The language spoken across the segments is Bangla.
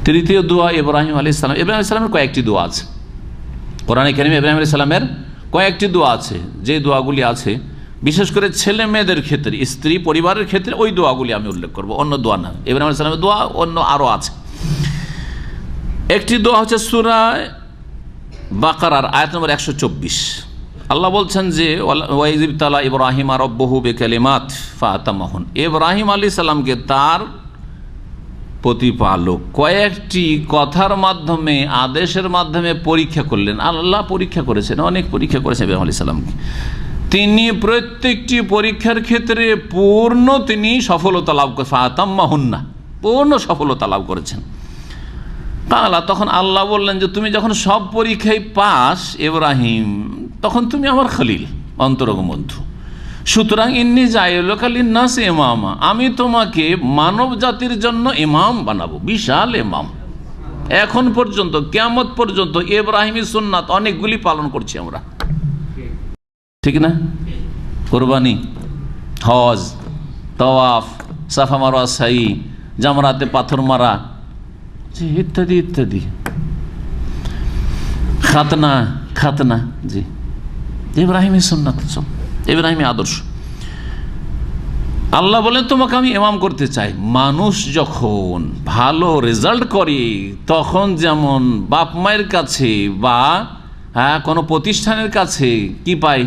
তৃতীয় দোয়া ইব্রাহিম আলাইহিস সালাম। ইব্রাহিম আলাইহিস সালামের কয়েকটি দোয়া আছে কোরআনে কারিমে। ইব্রাহিম আলাইহিস সালামের কয়েকটি দোয়া আছে, যে দোয়াগুলি আছে বিশেষ করে ছেলে মেয়েদের ক্ষেত্রে, স্ত্রী পরিবারের ক্ষেত্রে, ওই দোয়াগুলি আমি উল্লেখ করব, অন্য দোয়া না। ইব্রাহিম আলাইহিস সালামের দোয়া অন্য আরও আছে। একটি দোয়া হচ্ছে সূরা বাকারার আয়াত নম্বর 124। আল্লাহ বলছেন যে ওয়াইজ ইবতালা ইব্রাহিম রাব্বুহু বিকালিমাত ফাতামাহুন। ইব্রাহিম আলাইহিস সালামকে তার প্রতিপালক কয়েকটি কথার মাধ্যমে, আদেশের মাধ্যমে পরীক্ষা করলেন। আল্লাহ পরীক্ষা করেছেন, অনেক পরীক্ষা করেছেন ইব্রাহিম আলাইহিস সালামকে। তিনি প্রত্যেকটি পরীক্ষার ক্ষেত্রে পূর্ণ তিনি সফলতা লাভ করে, ফাতাম্মাহুন্না, পূর্ণ সফলতা লাভ করেছেন। কালা, তখন আল্লাহ বললেন যে তুমি যখন সব পরীক্ষায় পাস ইব্রাহিম, তখন তুমি আমার খলিল, অন্তরঙ্গ বন্ধু। সুতরাং ইন্নী জাইলুকা লিন্নাসি ইমামা, আমি তোমাকে মানব জাতির জন্য ইমাম বানাবো, বিশাল ইমাম। এখন পর্যন্ত কিয়ামত পর্যন্ত ইব্রাহিমী সুন্নাত অনেকগুলি পালন করছি আমরা, ঠিক না? কুরবানি, হজ, তাওয়াফ, সাফা মারওয়া সাই, জামরাতে পাথর মারা, জি, ইত্যাদি ইত্যাদি, খাতনা, জি, ইব্রাহিমী সুন্নাত, সব ইব্রাহিমী আদর্শ। আল্লাহ বলেন তোমাকে আমি ইমাম করতে চাই। মানুষ যখন ভালো রেজাল্ট করে তখন যেমন বাপ মায়ের কাছে বা কোনো প্রতিষ্ঠানের কাছে কি পায়,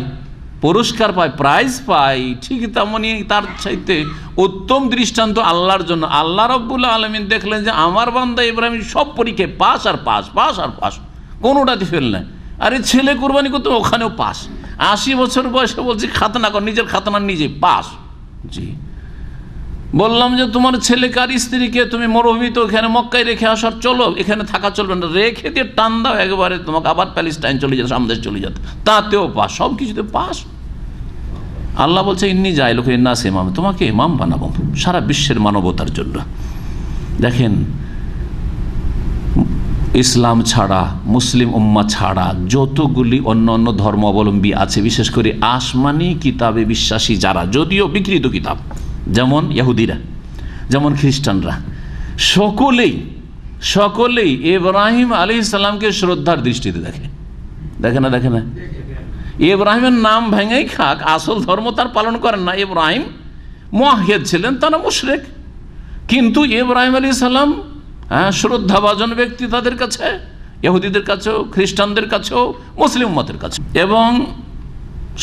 পুরস্কার পায়, প্রাইজ পায়, ঠিক তেমনি তার চাইতে উত্তম দৃষ্টান্ত আল্লাহর জন্য। আল্লাহ রাব্বুল আলামিন দেখলেন যে আমার বান্দা ইব্রাহিম সব পরীক্ষায় পাস আর পাস, কোনোটাতে ফেল নাই। আরে ছেলে কুরবানি করতে ওখানেও পাস, 80 বছর বয়সে বলছি খাতনা কর, নিজের খাতনা নিজে পাস। জি, বললাম যে তোমার ছেলেকে আর স্ত্রীকে তুমি মরুভূমিতে ওখানে মক্কায় রেখে আসার, চলো, এখানে থাকা চলবে না, রেখে দিয়ে টান দাও একবারে, তোমাকে আবার প্যালেস্টাইন চলে যেতে, সামদেশ চলে যেতে, তাতেও পাস, সব কিছুতে পাস। আল্লাহ বলছে ইন্নী জাইলুকা লিন্নাসি ইমামা, তোমাকে ইমাম বানাবো সারা বিশ্বের মানবতার জন্য। দেখেন, ইসলাম ছাড়া, মুসলিম উম্মাহ ছাড়া যতগুলি অন্য ধর্ম অবলম্বী আছে, বিশেষ করে আসমানি কিতাবে বিশ্বাসী যারা, যদিও বিকৃত কিতাব, যেমন ইহুদিরা, যেমন খ্রিস্টানরা, সকলেই ইব্রাহিম আলাইহিস সালামকে শ্রদ্ধার দৃষ্টিতে দেখে না। ইব্রাহিমের নাম ভেঙেই খাক, আসল ধর্ম তার পালন করেন না। ইব্রাহিম মুওয়াহ্হিদ ছিলেন, তারা মুশরিক, কিন্তু ইব্রাহিম আলাইহিস সালাম শ্রদ্ধাভাজন ব্যক্তি তাদের কাছে, ইহুদিদের কাছেও, খ্রিস্টানদের কাছেও, মুসলিম উম্মতের কাছে, এবং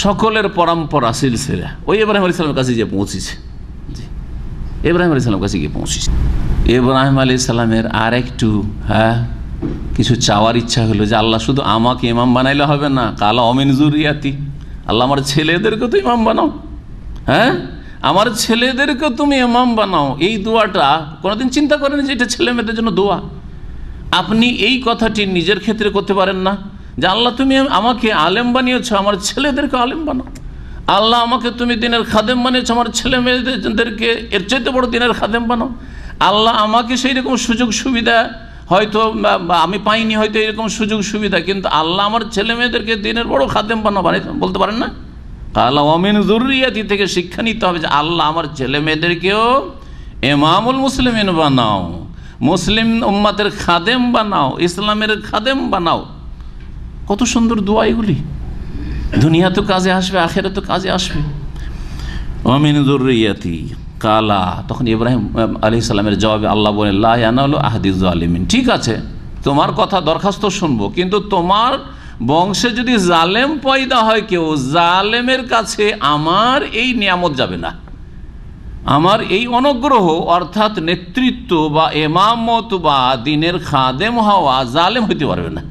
সকলের পরম্পরা সিলসিলা ওই ইব্রাহিম আলাইহিস সালামের কাছে যে পৌঁছেছে। ইব্রাহিম আলাইহিস সালামের কাছে গিয়ে পৌঁছেছে। ইব্রাহিম আলাইহিস সালামের আর একটু কিছু চাওয়ার ইচ্ছা হলো যে আল্লাহ শুধু আমাকে ইমাম বানাইলে হবে না, কালা অমিন যুরিয়াতি, আল্লাহ আমার ছেলেদেরকে তো ইমাম বানাও, আমার ছেলেদেরকে তুমি ইমাম বানাও। এই দোয়াটা কোনোদিন চিন্তা করেন যে এটা ছেলে মেয়েদের জন্য দোয়া? আপনি এই কথাটি নিজের ক্ষেত্রে করতে পারেন না যে আল্লাহ তুমি আমাকে আলেম বানিয়েছ, আমার ছেলেদেরকে আলেম বানাও। আল্লাহ আমাকে তুমি দিনের খাদেম বানিয়েছ, আমার ছেলে মেয়েদেরকে এর চাইতে বড় দিনের খাদেম বানাও। আল্লাহ আমাকে সেই রকম সুযোগ সুবিধা হয়তো আমি পাইনি, হয়তো এরকম সুযোগ সুবিধা, কিন্তু আল্লাহ আমার ছেলে মেয়েদেরকে দিনের বড় খাদেম বানাও, বলতে পারেন না? আল্লাহ অমিন যুররিয়াতি থেকে শিক্ষা নিতে হবে যে আল্লাহ আমার ছেলে মেয়েদেরকেও ইমামুল মুসলিমিন বানাও, মুসলিম উম্মাতের খাদেম বানাও, ইসলামের খাদেম বানাও। কত সুন্দর দোয়া এগুলি, দুনিয়া তো কাজে আসবে, আখিরাত তো কাজে আসবে। অমিন যুররিয়াতি কালা, তখন ইব্রাহিম আলাইহিস সালামের জবাবে আল্লাহ বলেন লা ইয়ানালু আহদিজ জালিমিন, ঠিক আছে তোমার কথা দরখাস্ত শুনবো, কিন্তু তোমার বংশে যদি জালেম পয়দা হয় কেউ, জালেমের কাছে আমার এই নিয়ামত যাবে না, আমার এই অনুগ্রহ অর্থাৎ নেতৃত্ব বা ইমামত বা দিনের খাদেম হওয়া জালেম হইতে পারবে না।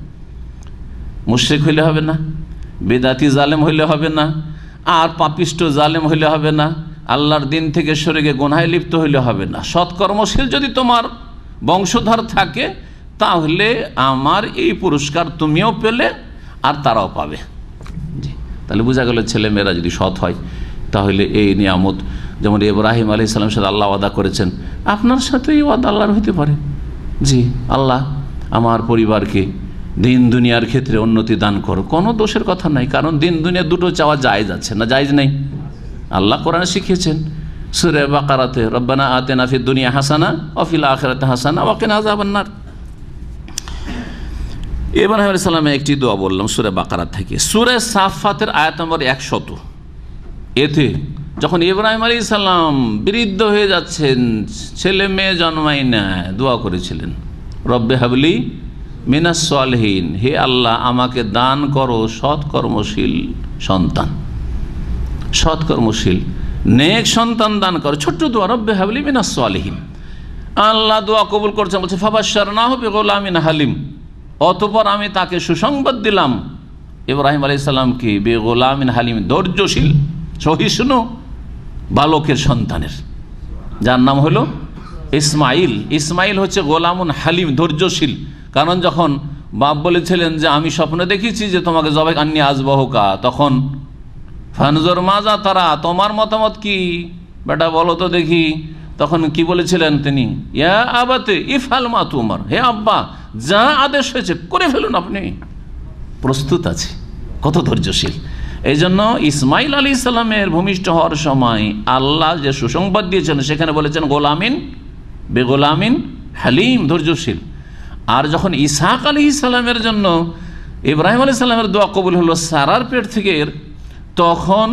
মুশরিক হইলে হবে না, বেদাতি জালেম হইলে হবে না, আর পাপিষ্ট জালেম হইলে হবে না, আল্লাহর দিন থেকে সরে গিয়ে গুনাহে লিপ্ত হইলে হবে না। সৎকর্মশীল যদি তোমার বংশধর থাকে তাহলে আমার এই পুরস্কার তুমিও পেলে আর তারাও পাবে। জি, তাহলে বোঝা গেল ছেলে মেয়েরা যদি সৎ হয় তাহলে এই নিয়ামত, যেমন ইব্রাহিম আলাইহিস সালামের সাথে আল্লাহ ওয়াদা করেছেন, আপনার সাথে এই ওয়াদা আল্লাহর হতে পারে। জি, আল্লাহ আমার পরিবারকে দিন দুনিয়ার ক্ষেত্রে উন্নতি দান করো, কোনো দোষের কথা নাই, কারণ দিন দুনিয়া দুটো চাওয়া জায়েজ আছে না, জায়েজ নেই? আল্লাহ কোরআনে শিখিয়েছেন সূরা বাকারাতে, রব্বানা আতিনা ফিদ দুনিয়া হাসানা ওয়া ফিল আখিরাতি হাসানা ওয়া কিনা আযাবান নার। ইব্রাহিম আলাইহিস সালামের একটি দোয়া বললাম সূরা বাকারা থেকে। সূরা সাফফাতের আয়াত নম্বর 100, এতে যখন ইব্রাহিম আলাইহিস সালাম বৃদ্ধ হয়ে যাচ্ছেন, ছেলে মেয়ে জন্মায় না, দোয়া করেছিলেন রব্বে হাবলি মিনাস সালিহিন, হে আল্লাহ আমাকে দান করো সৎকর্মশীল সন্তান, সৎকর্মশীল নেক সন্তান দান করো। ছোট্ট দোয়া, রব্বে হাবলি মিনাস সালিহিন। আল্লাহ দোয়া কবুল করছেন, বলছে ফাবাশশারনাহু বিগুলামিন হালিম, অতঃপর আমি তাকে সুসংবাদ দিলাম ইব্রাহিম আলাইহিস সালামকে বিগুলামিন হালিম, ধৈর্যশীল সহিষ্ণু বালকের সন্তানের, যার নাম হলো ইসমাইল। ইসমাইল হচ্ছে গোলামুন হালিম, ধৈর্যশীল। কারণ যখন বাপ বলেছিলেন যে আমি স্বপ্নে দেখেছি যে তোমাকে জবাই আন্নি আজবাহুকা, তখন ফানজুর মাজা তারা, তোমার মতামত কি বেটা বলো তো দেখি। তখন কি বলেছিলেন তিনি, ইয়া আবাতে ইফআল মা তুমার, হে আব্বা যা আদেশ হয়েছে করে ফেলুন, আপনি প্রস্তুত আছে। কত ধৈর্যশীল। এই জন্য ইসমাইল আলাইহিস সালামের ভূমিষ্ঠ হওয়ার সময় আল্লাহ যে সুসংবাদ দিয়েছেন সেখানে বলেছেন গোলামিন বেগোলামিন হালিম, ধৈর্যশীল। আর যখন ইসহাক আলাইহিস সালামের জন্য ইব্রাহিম আলাইহিস সালামের দোয়া কবুল হলো সারার পেট থেকে, তখন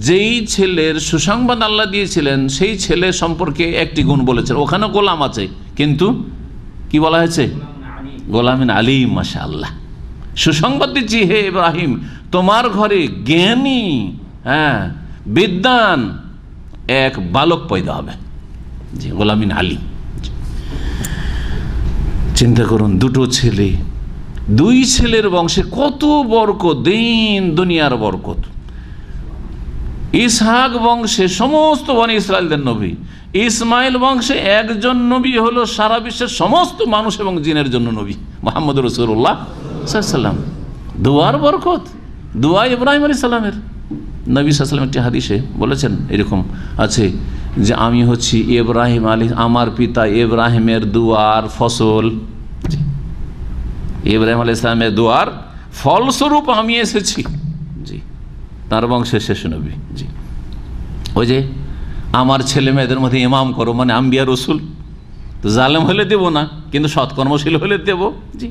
যেই ছেলের সুসংবাদ আল্লাহ দিয়েছিলেন সেই ছেলে সম্পর্কে একটি গুণ বলেছেন, ওখানে গোলাম আছে কিন্তু কি বলা হয়েছে, গোলামিন আলিম। মাশাআল্লাহ, সুসংবাদ দিচ্ছি হে ইব্রাহিম তোমার ঘরে জ্ঞানী, বিদ্বান এক বালক পয়দা হবে, জি গোলামিন আলী। চিন্তা করুন, দুটো ছেলে, দুই ছেলের বংশে কত বরকত, দিন দুনিয়ার বরকত। ইসহাক বংশে সমস্ত বনি ইসরায়েলদের নবী, ইসমাইল বংশে একজন নবী হলো সারা বিশ্বের সমস্ত মানুষ এবং জিনের জন্য নবী, মুহাম্মদ রাসূলুল্লাহ সাল্লাল্লাহু আলাইহি ওয়াসাল্লাম। দুয়ার বরকত, দুয়া ইব্রাহিম আলাইহিস সালামের। নবী সাল্লাল্লাহু আলাইহি ওয়াসাল্লাম একটি হাদিসে বলেছেন, এরকম আছে যে আমি হচ্ছি ইব্রাহিম আমার পিতা ইব্রাহিমের দুয়ার ফসল, ইব্রাহিম আলাইহিস সালামের দুয়ার ফলস্বরূপ আমি এসেছি, জি তার বংশের শেষ নবী। জি ওই যে আমার ছেলে মেয়েদের মধ্যে ইমাম করো, মানে আম্বিয়া রসুল, তো জালেম হলে দেবো না কিন্তু সৎকর্মশীল হলে দেবো। জি।